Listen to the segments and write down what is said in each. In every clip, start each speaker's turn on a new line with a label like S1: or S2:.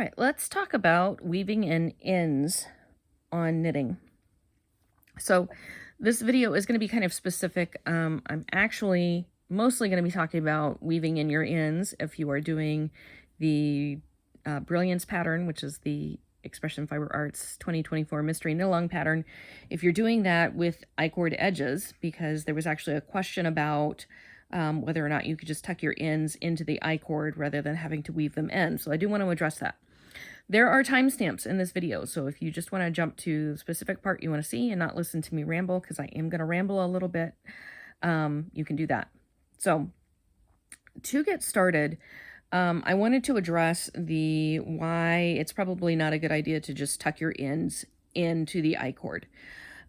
S1: right, let's talk about weaving in ends on knitting. So this video is going to be kind of specific. I'm actually mostly going to be talking about weaving in your ends if you are doing the Brilliance pattern, which is the Expression Fiber Arts 2024 Mystery Knit-Along pattern. If you're doing that with I-cord edges, because there was actually a question about whether or not you could just tuck your ends into the I-cord rather than having to weave them in. So I do want to address that. There are timestamps in this video, so if you just want to jump to the specific part you want to see and not listen to me ramble, because I am going to ramble a little bit, you can do that. So to get started, I wanted to address the why it's probably not a good idea to just tuck your ends into the I-cord.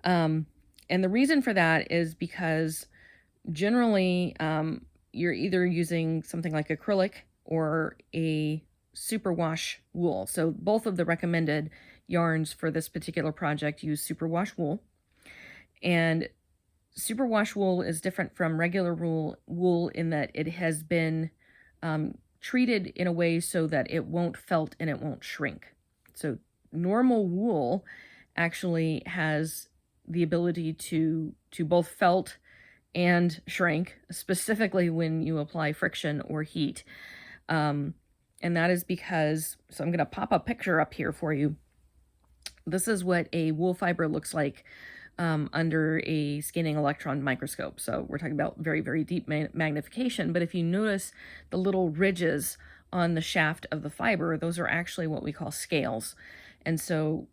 S1: And the reason for that is because generally you're either using something like acrylic or a Superwash wool. So both of the recommended yarns for this particular project use Superwash wool. And Superwash wool is different from regular wool in that it has been treated in a way so that it won't felt and it won't shrink. So normal wool actually has the ability to both felt and shrink, specifically when you apply friction or heat. And that is because, so I'm going to pop a picture up here for you. This is what a wool fiber looks like under a scanning electron microscope. So we're talking about very, very deep magnification. But if you notice the little ridges on the shaft of the fiber, those are actually what we call scales. And so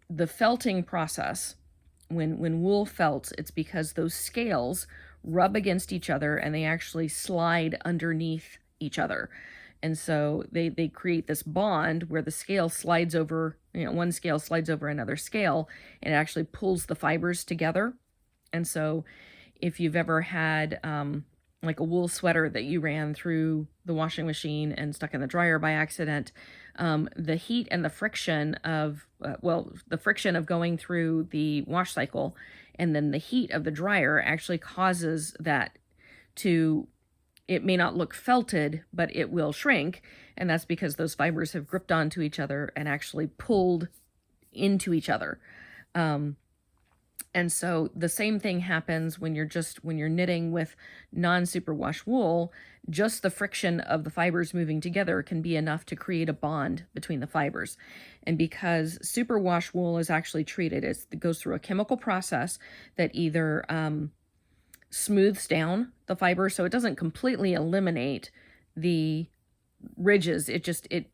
S1: the felting process, when wool felts, it's because those scales rub against each other and they actually slide underneath each other. And so they create this bond where the scale slides over, one scale slides over another scale, and it actually pulls the fibers together. And so if you've ever had like a wool sweater that you ran through the washing machine and stuck in the dryer by accident, the heat and the friction of, the friction of going through the wash cycle and then the heat of the dryer actually causes that to, it may not look felted, but it will shrink. And that's because those fibers have gripped onto each other and actually pulled into each other. And so the same thing happens when you're knitting with non-superwash wool. Just the friction of the fibers moving together can be enough to create a bond between the fibers. And because superwash wool is actually treated, it goes through a chemical process that either smooths down the fiber, so it doesn't completely eliminate the ridges. It just it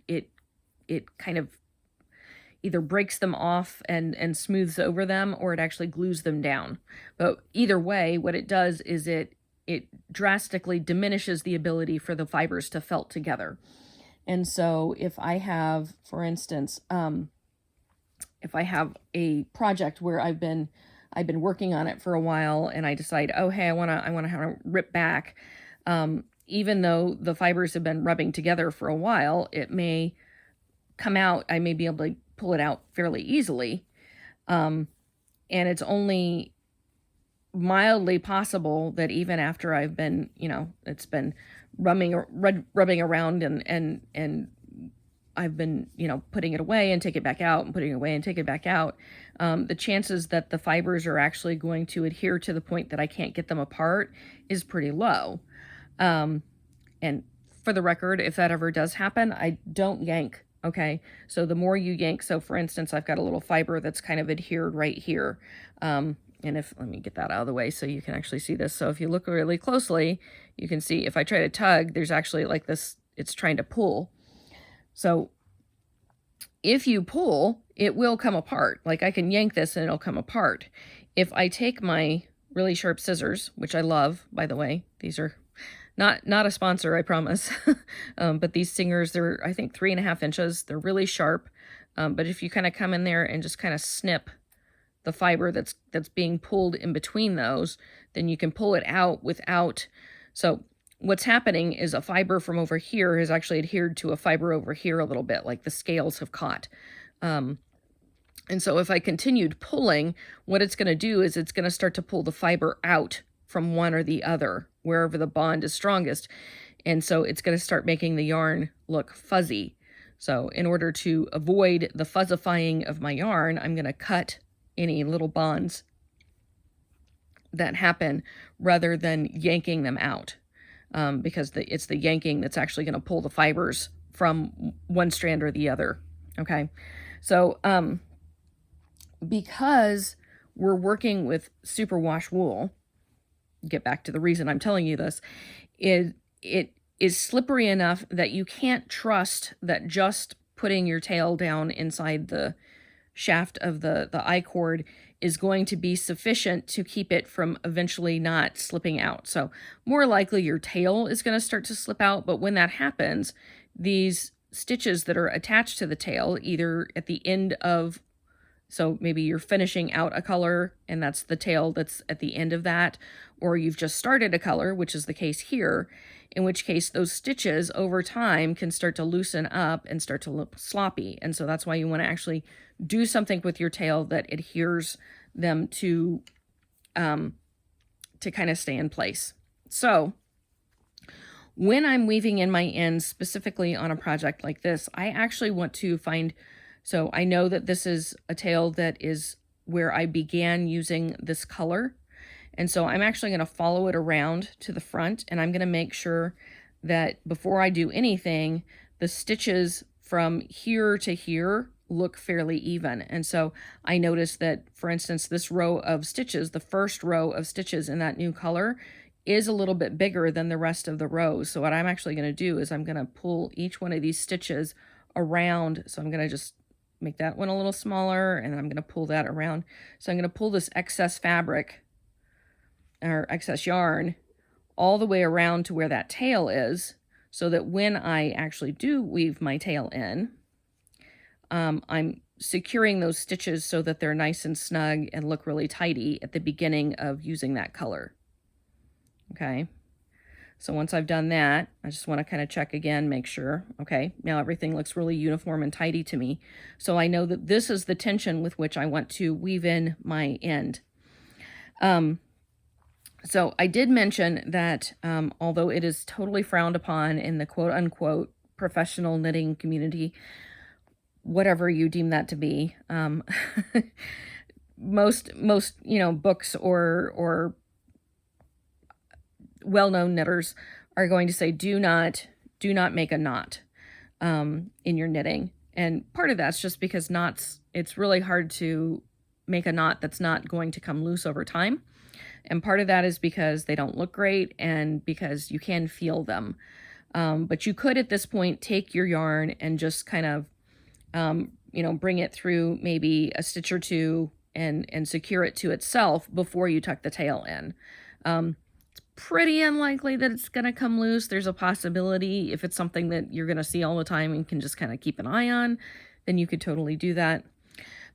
S1: kind of either breaks them off and smooths over them, or it actually glues them down. But either way, what it does is it drastically diminishes the ability for the fibers to felt together. And so if I have, for instance, if I have a project where I've been working on it for a while and I decide, oh, hey, I want to rip back. Even though the fibers have been rubbing together for a while, it may come out. I may be able to pull it out fairly easily. And it's only mildly possible that even after I've been, it's been rubbing around and I've been, putting it away and take it back out and putting it away and take it back out. The chances that the fibers are actually going to adhere to the point that I can't get them apart is pretty low. And for the record, if that ever does happen, I don't yank. Okay. So the more you yank, so for instance, I've got a little fiber that's kind of adhered right here. And let me get that out of the way so you can actually see this. So if you look really closely, you can see if I try to tug, there's actually like this, it's trying to pull. So if you pull, it will come apart. Like I can yank this and it'll come apart. If I take my really sharp scissors, which I love, by the way, these are not a sponsor, I promise. But these singers, they're, I think, 3.5 inches. They're really sharp. But if you kind of come in there and just kind of snip the fiber that's being pulled in between those, then you can pull it out without. So what's happening is a fiber from over here has actually adhered to a fiber over here a little bit, like the scales have caught. And so if I continued pulling, what it's going to do is it's going to start to pull the fiber out from one or the other, wherever the bond is strongest. And so it's going to start making the yarn look fuzzy. So in order to avoid the fuzzifying of my yarn, I'm going to cut any little bonds that happen rather than yanking them out, because it's the yanking that's actually going to pull the fibers from one strand or the other. Okay, so because we're working with superwash wool, get back to the reason I'm telling you this, it is slippery enough that you can't trust that just putting your tail down inside the shaft of the I-cord is going to be sufficient to keep it from eventually not slipping out. So more likely your tail is going to start to slip out, but when that happens, these stitches that are attached to the tail, either at the end of, so maybe you're finishing out a color and that's the tail that's at the end of that, or you've just started a color, which is the case here, in which case those stitches over time can start to loosen up and start to look sloppy. And so that's why you want to actually do something with your tail that adheres them to kind of stay in place. So when I'm weaving in my ends, specifically on a project like this, I actually want to find, so I know that this is a tail that is where I began using this color. And so I'm actually going to follow it around to the front, and I'm going to make sure that before I do anything, the stitches from here to here look fairly even. And so I noticed that, for instance, this row of stitches, the first row of stitches in that new color, is a little bit bigger than the rest of the rows. So what I'm actually going to do is I'm going to pull each one of these stitches around. So I'm going to just make that one a little smaller, and I'm going to pull that around. So I'm going to pull this excess fabric or excess yarn all the way around to where that tail is, so that when I actually do weave my tail in, I'm securing those stitches so that they're nice and snug and look really tidy at the beginning of using that color. Okay, so once I've done that, I just want to kind of check again, make sure, okay, now everything looks really uniform and tidy to me. So I know that this is the tension with which I want to weave in my end. So I did mention that although it is totally frowned upon in the quote-unquote professional knitting community, whatever you deem that to be, most books or well-known knitters are going to say do not make a knot in your knitting. And part of that's just because knots, it's really hard to make a knot that's not going to come loose over time. And part of that is because they don't look great and because you can feel them. But you could at this point take your yarn and just kind of, bring it through maybe a stitch or two and secure it to itself before you tuck the tail in. It's pretty unlikely that it's going to come loose. There's a possibility if it's something that you're going to see all the time and can just kind of keep an eye on, then you could totally do that.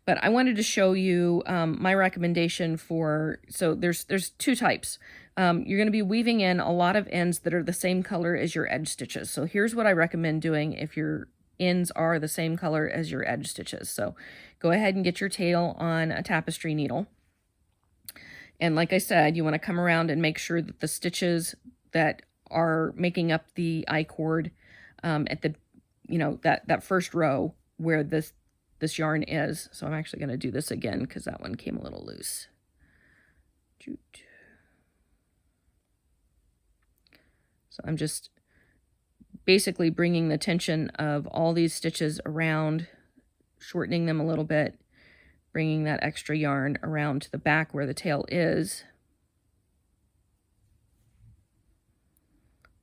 S1: But I wanted to show you my recommendation for, so there's two types. You're going to be weaving in a lot of ends that are the same color as your edge stitches. So here's what I recommend doing if your ends are the same color as your edge stitches. So go ahead and get your tail on a tapestry needle. And like I said, you want to come around and make sure that the stitches that are making up the I-cord at the, that first row where this yarn is. So I'm actually going to do this again because that one came a little loose. So I'm just basically bringing the tension of all these stitches around, shortening them a little bit, bringing that extra yarn around to the back where the tail is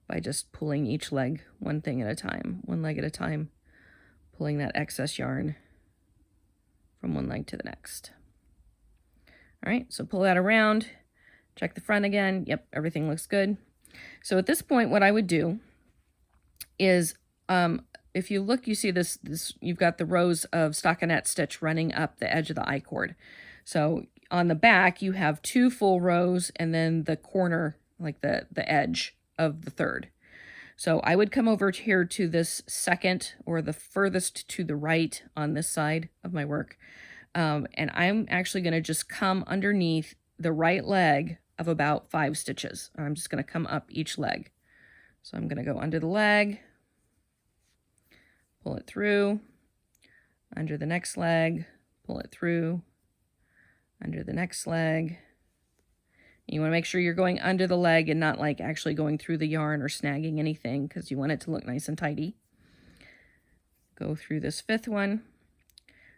S1: by just pulling each leg one leg at a time, pulling that excess yarn from one leg to the next. All right, so pull that around, check the front again. Yep, everything looks good. So at this point, what I would do is, if you look, you see this, you've got the rows of stockinette stitch running up the edge of the I-cord. So on the back, you have 2 full rows and then the corner, like the edge of the third. So I would come over here to this second, or the furthest to the right on this side of my work. And I'm actually going to just come underneath the right leg of about 5 stitches. I'm just going to come up each leg. So I'm going to go under the leg, pull it through, under the next leg, pull it through, under the next leg. You want to make sure you're going under the leg and not like actually going through the yarn or snagging anything, because you want it to look nice and tidy. Go through this 5th one.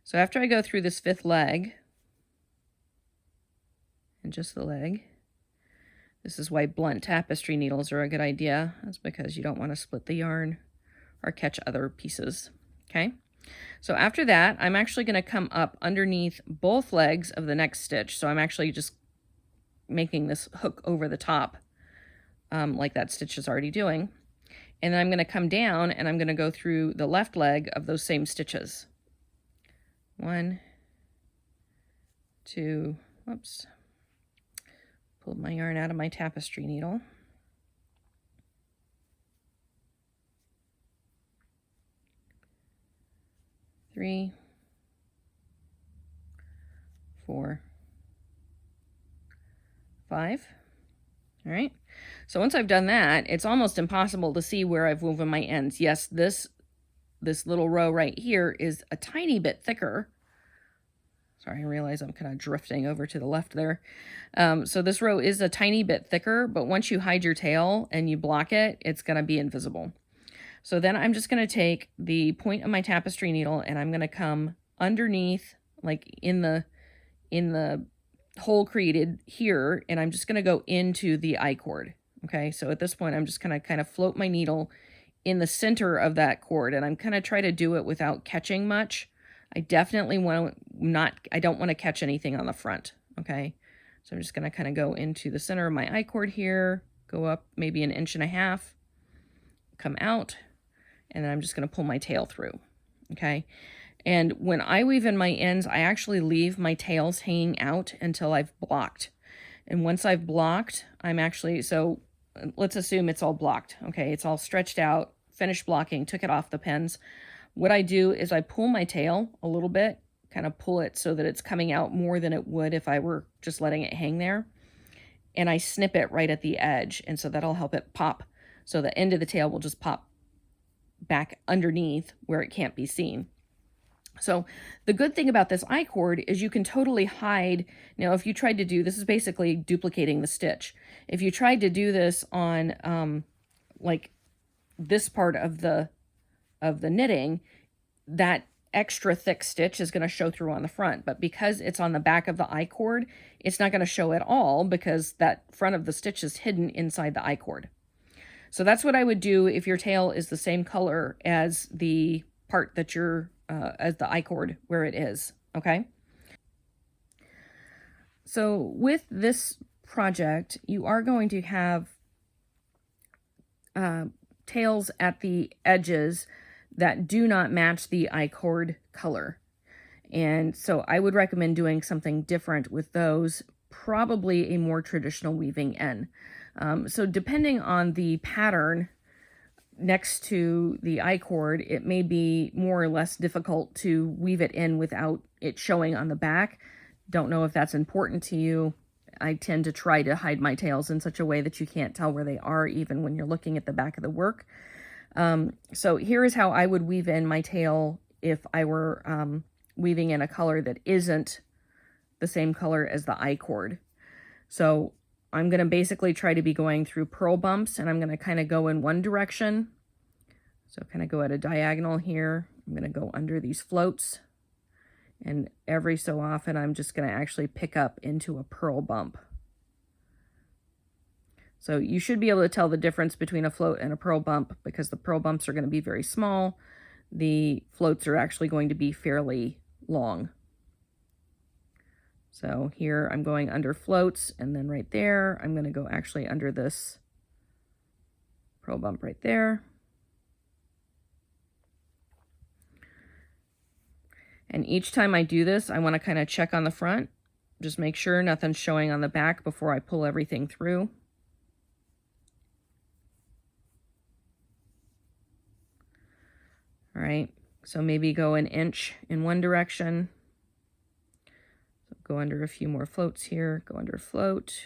S1: So after I go through this 5th leg, and just the leg, this is why blunt tapestry needles are a good idea. That's because you don't want to split the yarn or catch other pieces. Okay, so after that, I'm actually going to come up underneath both legs of the next stitch. So I'm actually just making this hook over the top, like that stitch is already doing. And then I'm going to come down and I'm going to go through the left leg of those same stitches. 1, 2, whoops. Pulled my yarn out of my tapestry needle. 3, 4, 5. All right. So once I've done that, it's almost impossible to see where I've woven my ends. Yes, this little row right here is a tiny bit thicker. Sorry, I realize I'm kind of drifting over to the left there. So this row is a tiny bit thicker, but once you hide your tail and you block it, it's going to be invisible. So then I'm just going to take the point of my tapestry needle and I'm going to come underneath, like in the hole created here, and I'm just going to go into the I-cord. Okay, so at this point, I'm just going to kind of float my needle in the center of that cord, and I'm kind of try to do it without catching much. I definitely I don't want to catch anything on the front. Okay, so I'm just going to kind of go into the center of my I-cord here, go up maybe 1.5 inches, come out, and then I'm just going to pull my tail through. Okay. And when I weave in my ends, I actually leave my tails hanging out until I've blocked. And once I've blocked, I'm actually, so let's assume it's all blocked. Okay, it's all stretched out, finished blocking, took it off the pins. What I do is I pull my tail a little bit, kind of pull it so that it's coming out more than it would if I were just letting it hang there. And I snip it right at the edge, and so that'll help it pop. So the end of the tail will just pop back underneath where it can't be seen. So the good thing about this I-cord is you can totally hide. Now, if you tried to do, this is basically duplicating the stitch. If you tried to do this on like this part of the knitting, that extra thick stitch is going to show through on the front. But because it's on the back of the I-cord, it's not going to show at all because that front of the stitch is hidden inside the I-cord. So that's what I would do if your tail is the same color as the part that you're as the I-cord where it is. Okay, so with this project, you are going to have tails at the edges that do not match the I-cord color, and so I would recommend doing something different with those, probably a more traditional weaving N. So depending on the pattern next to the I-cord, it may be more or less difficult to weave it in without it showing on the back. Don't know if that's important to you. I tend to try to hide my tails in such a way that you can't tell where they are even when you're looking at the back of the work. So here is how I would weave in my tail if I were weaving in a color that isn't the same color as the I-cord. So I'm going to basically try to be going through purl bumps, and I'm going to kind of go in one direction. So kind of go at a diagonal here. I'm going to go under these floats, and every so often I'm just going to actually pick up into a purl bump. So you should be able to tell the difference between a float and a purl bump because the purl bumps are going to be very small. The floats are actually going to be fairly long. So here I'm going under floats, and then right there, I'm going to go actually under this purl bump right there. And each time I do this, I want to kind of check on the front, just make sure nothing's showing on the back before I pull everything through. All right, so maybe go 1 inch in one direction. Go under a few more floats here, go under a float,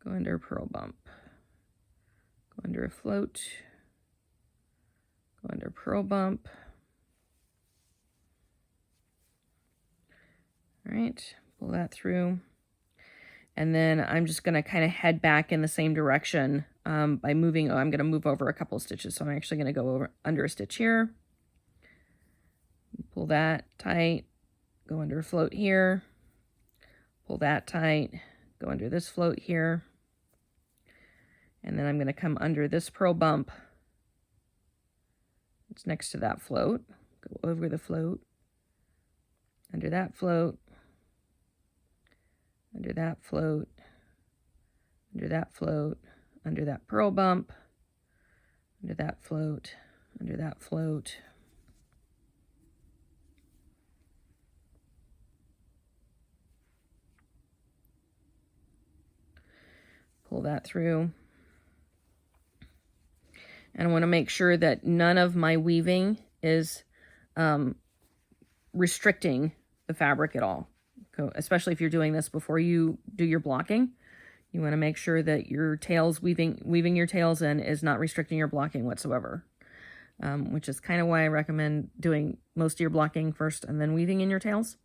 S1: go under a purl bump, go under a float, Go under purl bump. All right, pull that through. And then I'm just going to kind of head back in the same direction by moving. I'm going to move over a couple of stitches. So I'm actually going to go over under a stitch here. Pull that tight. Go under a float here. Pull that tight. Go under this float here. And then I'm going to come under this purl bump. It's next to that float. Go over the float. Under that float. Under that float, under that float, under that purl bump, under that float, under that float. Pull that through. And I want to make sure that none of my weaving is restricting the fabric at all. Especially if you're doing this before you do your blocking, you want to make sure that your tails, weaving your tails in is not restricting your blocking whatsoever, which is kind of why I recommend doing most of your blocking first and then weaving in your tails.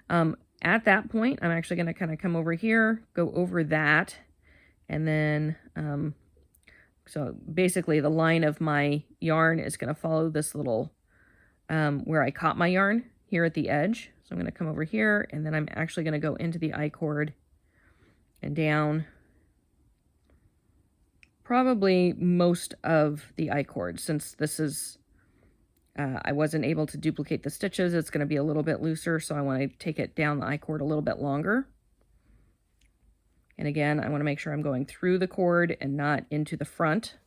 S1: At that point, I'm actually going to kind of come over here, go over that, and then, so basically the line of my yarn is going to follow this little, where I caught my yarn here at the edge. So I'm going to come over here, and then I'm actually going to go into the I-cord and down probably most of the I-cord. Since this is, I wasn't able to duplicate the stitches, it's going to be a little bit looser, so I want to take it down the I-cord a little bit longer. And again, I want to make sure I'm going through the cord and not into the front.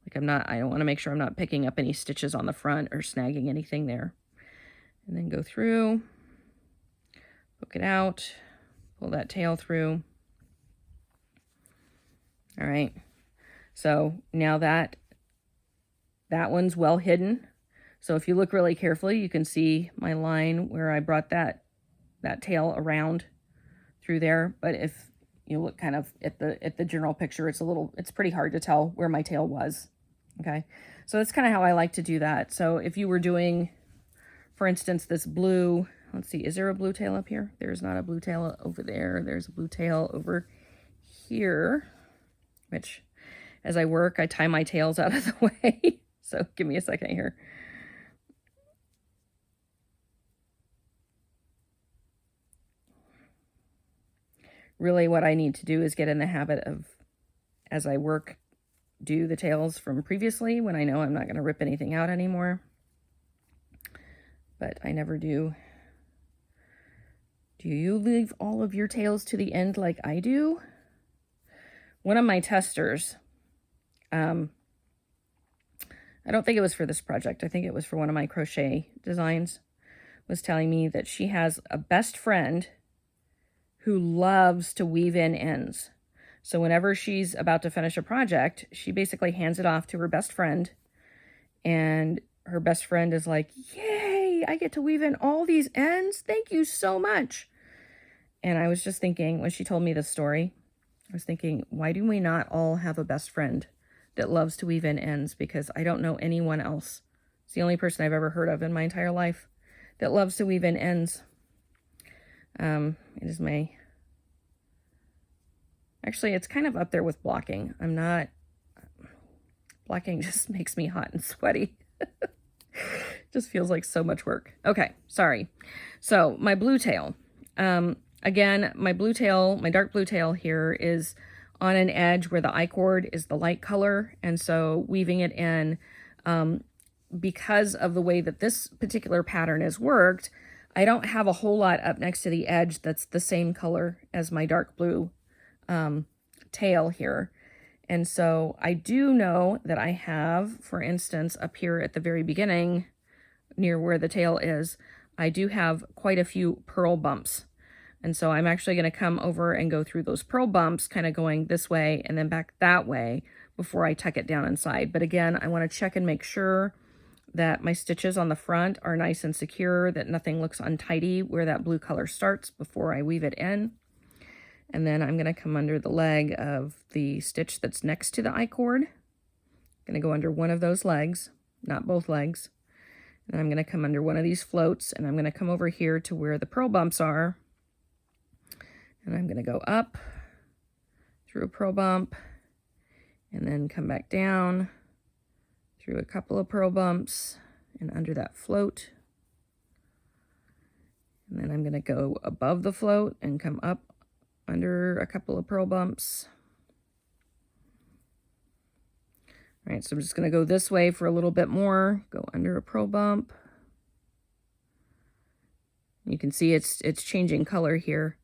S1: Like I don't want to make sure I'm not picking up any stitches on the front or snagging anything there. And then go through. Hook it out, pull that tail through. All right, so now that one's well hidden. So if you look really carefully, you can see my line where I brought that tail around through there. But if you look kind of at the general picture, it's pretty hard to tell where my tail was. Okay, so that's kind of how I like to do that. So if you were doing, for instance, this blue, let's see, is there a blue tail up here? There's not a blue tail over there. There's a blue tail over here, which as I work, I tie my tails out of the way. So give me a second here. Really what I need to do is get in the habit of, as I work, do the tails from previously when I know I'm not going to rip anything out anymore. But I never do. Do you leave all of your tails to the end like I do? One of my testers, I don't think it was for this project, I think it was for one of my crochet designs, was telling me that she has a best friend who loves to weave in ends. So whenever she's about to finish a project, she basically hands it off to her best friend, and her best friend is like, yay, I get to weave in all these ends. Thank you so much. And I was just thinking, when she told me this story, I was thinking, why do we not all have a best friend that loves to weave in ends? Because I don't know anyone else. It's the only person I've ever heard of in my entire life that loves to weave in ends. It is my... Actually, it's kind of up there with blocking. Blocking just makes me hot and sweaty. Just feels like so much work. Okay, sorry. So my blue tail. Again, my blue tail, my dark blue tail here is on an edge where the I-cord is the light color. And so weaving it in, because of the way that this particular pattern is worked, I don't have a whole lot up next to the edge that's the same color as my dark blue tail here. And so I do know that I have, for instance, up here at the very beginning, near where the tail is, I do have quite a few purl bumps. And so I'm actually going to come over and go through those purl bumps, kind of going this way and then back that way before I tuck it down inside. But again, I want to check and make sure that my stitches on the front are nice and secure, that nothing looks untidy where that blue color starts before I weave it in. And then I'm going to come under the leg of the stitch that's next to the I-cord. I'm going to go under one of those legs. not both legs. And I'm going to come under one of these floats, and I'm going to come over here to where the pearl bumps are. And I'm going to go up through a pearl bump, and then come back down through a couple of pearl bumps and under that float. And then I'm going to go above the float and come up under a couple of pearl bumps. All right, so I'm just going to go this way for a little bit more, go under a pearl bump. You can see it's changing color here.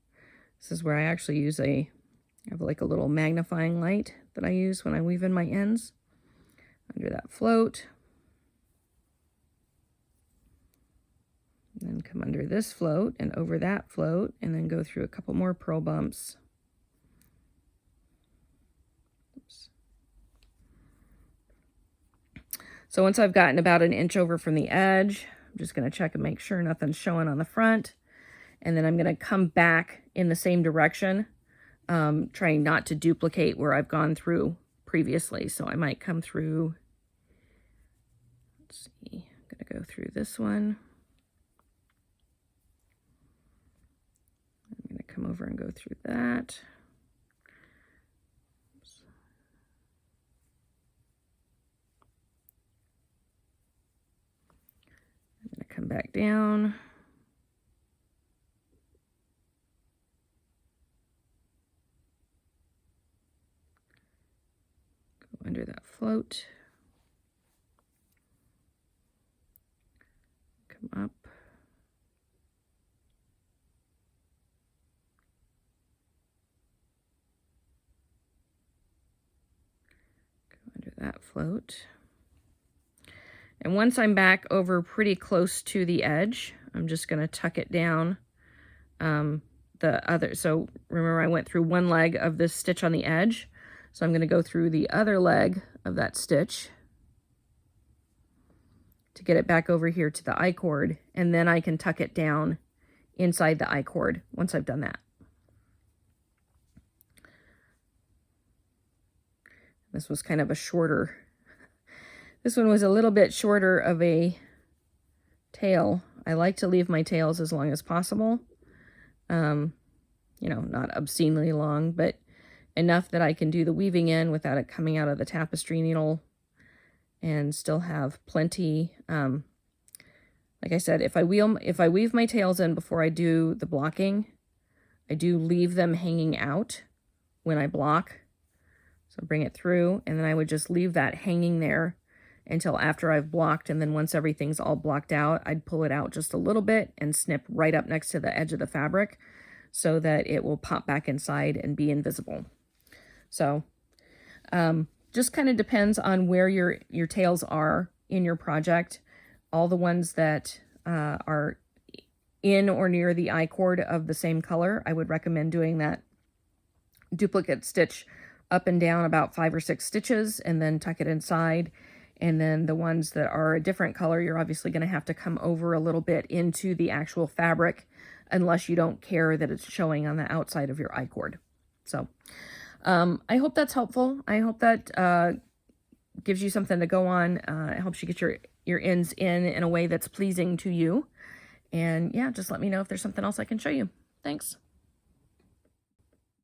S1: This is where I actually use I have like a little magnifying light that I use when I weave in my ends. Under that float. And then come under this float and over that float, and then go through a couple more pearl bumps. Oops. So once I've gotten about an inch over from the edge, I'm just going to check and make sure nothing's showing on the front. And then I'm going to come back in the same direction, trying not to duplicate where I've gone through previously. So I might come through, let's see, I'm going to go through this one. I'm going to come over and go through that. I'm going to come back down. Go under that float. Come up. Go under that float. And once I'm back over pretty close to the edge, I'm just going to tuck it down the other. So remember, I went through one leg of this stitch on the edge. So I'm going to go through the other leg of that stitch to get it back over here to the I-cord, and then I can tuck it down inside the I-cord once I've done that. This was kind of a shorter, this one was a little bit shorter of a tail. I like to leave my tails as long as possible. You know, not obscenely long, but enough that I can do the weaving in without it coming out of the tapestry needle, and still have plenty. Like I said, if I weave my tails in before I do the blocking, I do leave them hanging out when I block. So bring it through, and then I would just leave that hanging there until after I've blocked, and then once everything's all blocked out, I'd pull it out just a little bit and snip right up next to the edge of the fabric so that it will pop back inside and be invisible. So just kind of depends on where your tails are in your project. All the ones that are in or near the I-cord of the same color, I would recommend doing that duplicate stitch up and down about 5 or 6 stitches and then tuck it inside. And then the ones that are a different color, you're obviously going to have to come over a little bit into the actual fabric, unless you don't care that it's showing on the outside of your I-cord. So I hope that's helpful. I hope that gives you something to go on. It helps you get your ends in a way that's pleasing to you. And yeah, just let me know if there's something else I can show you. Thanks.